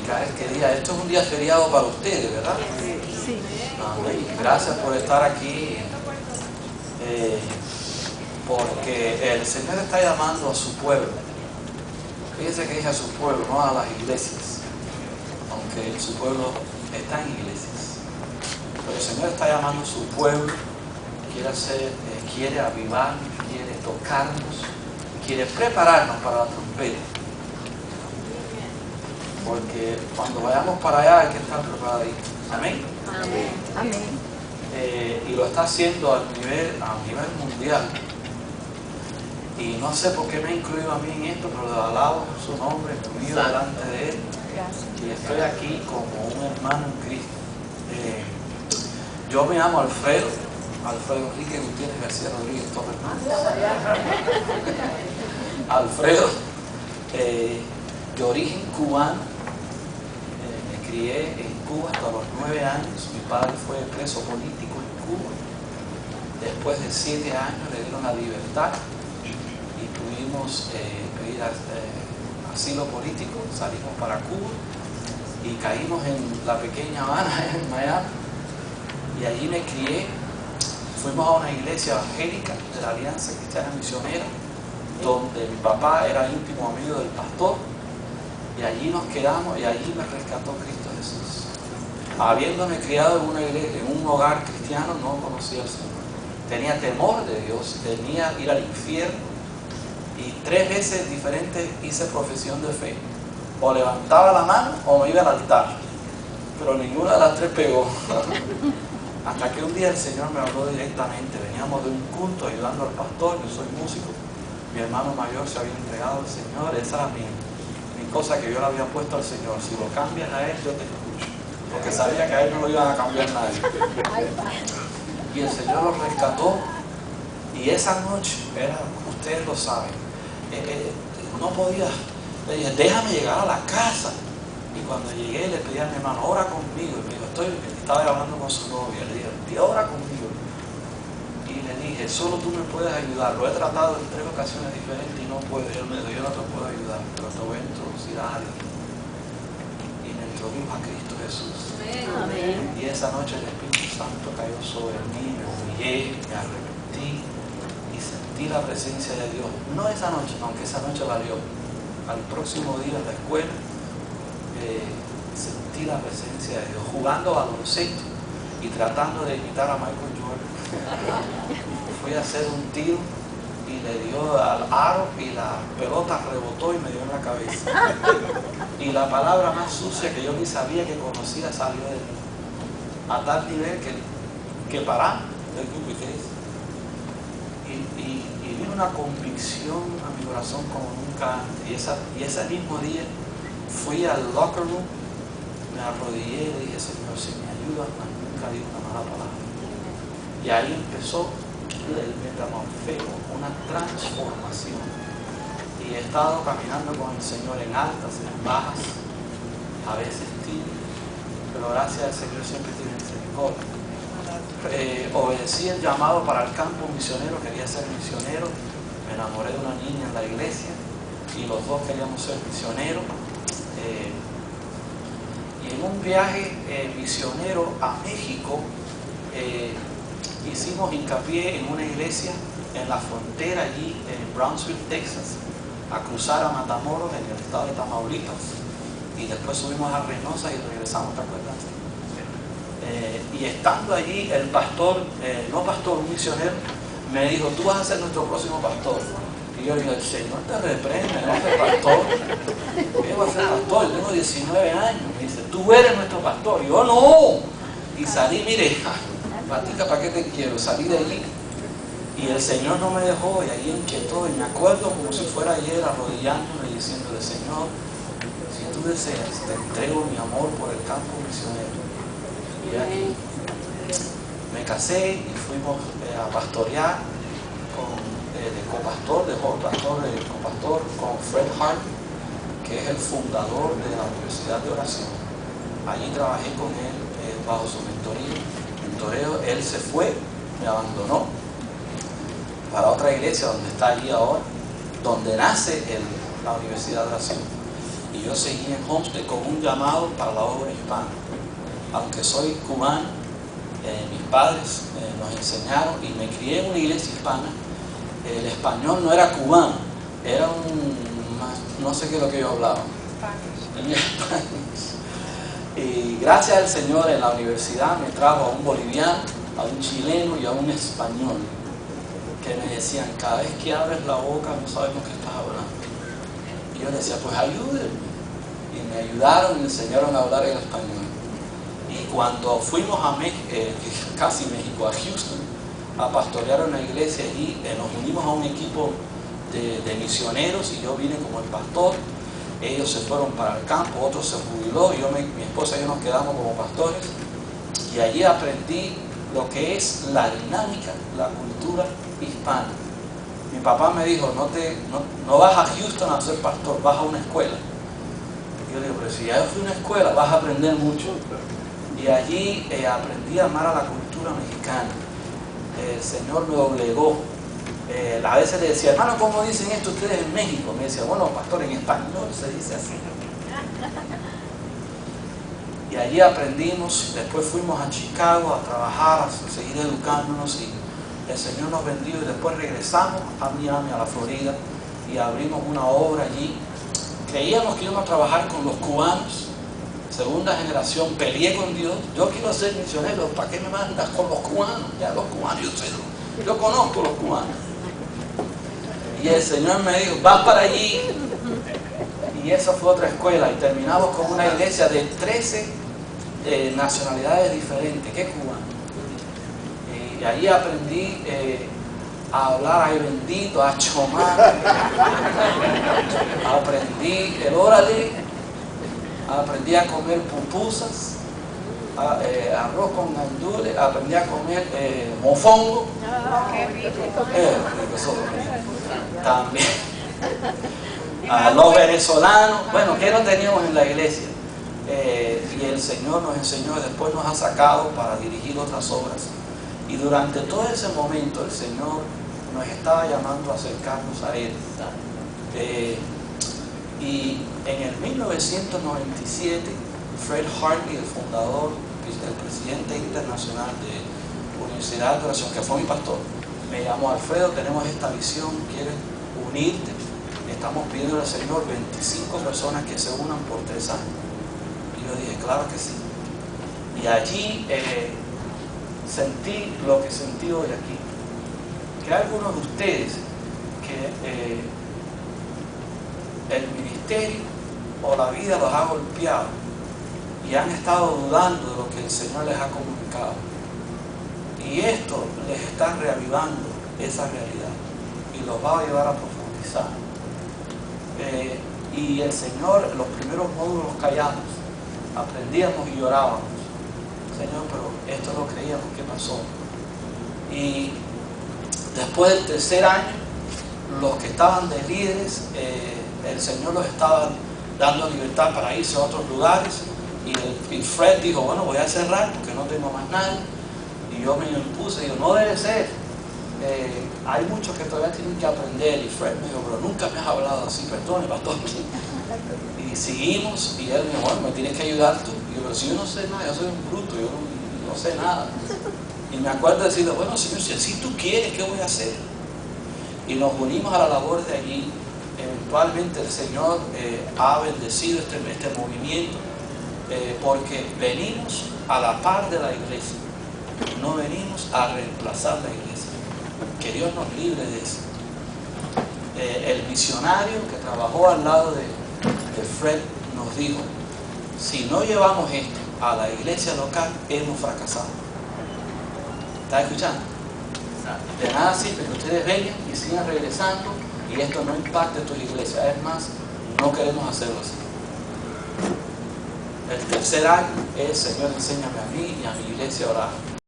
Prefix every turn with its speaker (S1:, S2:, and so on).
S1: Micael, que diga, esto es un día feriado para ustedes, ¿verdad?
S2: Sí.
S1: Amén. Gracias por estar aquí, porque el Señor está llamando a su pueblo. Fíjense que dice a su pueblo, no a las iglesias, aunque su pueblo está en iglesias. Pero el Señor está llamando a su pueblo, quiere avivarnos, quiere tocarnos, quiere prepararnos para la trompeta. Porque cuando vayamos para allá hay que estar preparaditos. Amén.
S2: Amén. Amén.
S1: Y lo está haciendo a nivel mundial. Y no sé por qué me ha incluido a mí en esto, pero le alabo su nombre, me humillo delante de Él.
S2: Gracias.
S1: Y estoy aquí como un hermano en Cristo. Yo me llamo Alfredo Enrique Gutiérrez García Rodríguez Torres. Alfredo, de origen cubano, me crié en Cuba hasta los 9 años. Mi padre fue preso político en Cuba. Después de 7 años le dieron la libertad y pudimos pedir asilo político. Salimos para Cuba y caímos en la pequeña Habana, en Miami, y allí me crié. Fuimos a una iglesia evangélica de la Alianza Cristiana Misionera, donde mi papá era íntimo amigo del pastor, y allí nos quedamos y allí me rescató Cristo Jesús. Habiéndome criado en una iglesia, en un hogar cristiano, no conocía al Señor. Tenía temor de Dios, temía ir al infierno, y 3 veces diferentes hice profesión de fe. O levantaba la mano o me iba al altar, pero ninguna de las 3 pegó. Hasta que un día el Señor me habló directamente. Veníamos de un culto ayudando al pastor, yo soy músico, mi hermano mayor se había entregado al Señor. Esa era mi cosa que yo le había puesto al Señor: si lo cambias a Él, yo te escucho, porque sabía que a Él no lo iban a cambiar nadie. Y el Señor lo rescató, y esa noche, ustedes lo saben, no podía. Le dije, déjame llegar a la casa. Y cuando llegué le pedí a mi hermano, ora conmigo. Y me dijo, estaba hablando con su novia. Le dije, ora conmigo. Y le dije, solo tú me puedes ayudar. Lo he tratado en 3 ocasiones diferentes y no puedo. Y él me dijo, yo no te puedo ayudar, pero te voy a introducir a alguien. Y me introdujo a Cristo Jesús. Amén. Y esa noche el Espíritu Santo cayó sobre mí, me humillé, me arrepentí y sentí la presencia de Dios. No esa noche, aunque esa noche valió. Al próximo día en la escuela, sentí la presencia de Dios jugando baloncesto y tratando de imitar a Michael Jordan. Fui a hacer un tiro y le dio al aro y la pelota rebotó y me dio en la cabeza. Y la palabra más sucia que yo ni sabía que conocía salió de mí, a tal nivel que paramos del grupo. Y vino una convicción a mi corazón como nunca antes. Y ese mismo día fui al locker room, me arrodillé y le dije, Señor, si me ayudas, nunca digo una mala palabra. Y ahí empezó el metamorfeo, una transformación. Y he estado caminando con el Señor en altas, en bajas, a veces tibio, pero gracias al Señor siempre tiene misericordia. Obedecí el llamado para el campo misionero, quería ser misionero, me enamoré de una niña en la iglesia y los dos queríamos ser misioneros. Y en un viaje misionero a México hicimos hincapié en una iglesia en la frontera allí en Brownsville, Texas, a cruzar a Matamoros en el estado de Tamaulipas, y después subimos a Reynosa y regresamos, ¿te acuerdas? Y estando allí el pastor, un misionero, me dijo, tú vas a ser nuestro próximo pastor. Y yo le digo, el Señor te reprende, no soy pastor. Yo voy a ser pastor, yo tengo 19 años. Me dice, tú eres nuestro pastor. Y yo, no. Y salí, mire, Patica, ¿para qué te quiero? Salí de allí. Y el Señor no me dejó, y ahí inquietó. Y me acuerdo como si fuera ayer, arrodillándome y diciéndole, Señor, si tú deseas, te entrego mi amor por el campo misionero. Y aquí me casé y fuimos a pastorear de copastor con Fred Hart, que es el fundador de la Universidad de Oración. Allí trabajé con él bajo su mentoreo. Él se fue, me abandonó para otra iglesia donde está allí ahora, donde nace la Universidad de Oración. y yo seguí en Homestead con un llamado para la obra hispana. Aunque soy cubano, mis padres nos enseñaron y me crié en una iglesia hispana. El español no era cubano, era no sé qué es lo que yo hablaba. Y gracias al Señor en la universidad me trajo a un boliviano, a un chileno y a un español que me decían, cada vez que abres la boca no sabemos qué estás hablando. Y yo decía, pues ayúdenme. Y me ayudaron y me enseñaron a hablar el español. Y cuando fuimos a casi México, a Houston, a pastorear una iglesia allí, nos unimos a un equipo de misioneros y yo vine como el pastor. Ellos se fueron para el campo, otro se jubiló, mi esposa y yo nos quedamos como pastores. Y allí aprendí lo que es la dinámica, la cultura hispana. Mi papá me dijo, no vas a Houston a ser pastor, vas a una escuela. Y yo digo, pero si ya yo fui a una escuela, vas a aprender mucho. Y allí aprendí a amar a la cultura mexicana. El Señor me obligó. A veces le decía, hermano, ¿cómo dicen esto ustedes en México? Me decía, bueno, pastor, en español se dice así. Y allí aprendimos, después fuimos a Chicago a trabajar, a seguir educándonos y el Señor nos bendijo y después regresamos a Miami, a la Florida y abrimos una obra allí. Creíamos que íbamos a trabajar con los cubanos, segunda generación, peleé con Dios, yo quiero ser misionero, ¿para qué me mandas con los cubanos? Ya los cubanos, yo conozco los cubanos. Y el Señor me dijo, vas para allí. Y esa fue otra escuela. Y terminamos con una iglesia de 13 nacionalidades diferentes. ¿Qué cubano? Y allí aprendí a hablar ay bendito, a chomar. Aprendí el órale. Aprendí a comer pupusas. Arroz con gandules. Aprendí a comer mofongo. También a los venezolanos, bueno, que no teníamos en la iglesia, y el Señor nos enseñó, después nos ha sacado para dirigir otras obras, y durante todo ese momento el Señor nos estaba llamando a acercarnos a Él. Y en el 1997 Fred Hartley, el fundador, el presidente internacional de Universidad de Adoración, que fue mi pastor, me llamó, Alfredo, tenemos esta visión, ¿quieres unirte? Estamos pidiendo al Señor 25 personas que se unan por 3 años. Y yo dije, claro que sí. Y allí sentí lo que sentí hoy aquí. Que algunos de ustedes que el ministerio o la vida los ha golpeado y han estado dudando de lo que el Señor les ha comunicado. Y esto les está reavivando esa realidad y los va a llevar a profundizar. Y el Señor, los primeros módulos callamos, aprendíamos y llorábamos. Señor, pero esto lo creíamos, ¿qué pasó? Y después del 3er año, los que estaban de líderes, el Señor los estaba dando libertad para irse a otros lugares. Y Fred dijo, bueno, voy a cerrar porque no tengo más nadie. Y yo me impuse, digo, no debe ser. Hay muchos que todavía tienen que aprender. Y Fred me dijo, pero nunca me has hablado así, perdone, pastor. Y seguimos, y él me dijo, bueno, me tienes que ayudar tú. Y yo, pero si yo no sé nada, yo soy un bruto, yo no sé nada. Y me acuerdo de decirle, bueno, Señor, si así tú quieres, ¿qué voy a hacer? Y nos unimos a la labor de allí. Eventualmente el Señor ha bendecido este movimiento, porque venimos a la par de la iglesia, no venimos a reemplazar la iglesia. Que Dios nos libre de eso. El misionario que trabajó al lado de Fred nos dijo, si no llevamos esto a la iglesia local, hemos fracasado. ¿Está escuchando? De nada sirve que ustedes vengan y sigan regresando y esto no impacte tus iglesias. Es más, no queremos hacerlo así. El 3er año es, Señor, enséñame a mí y a mi iglesia a orar.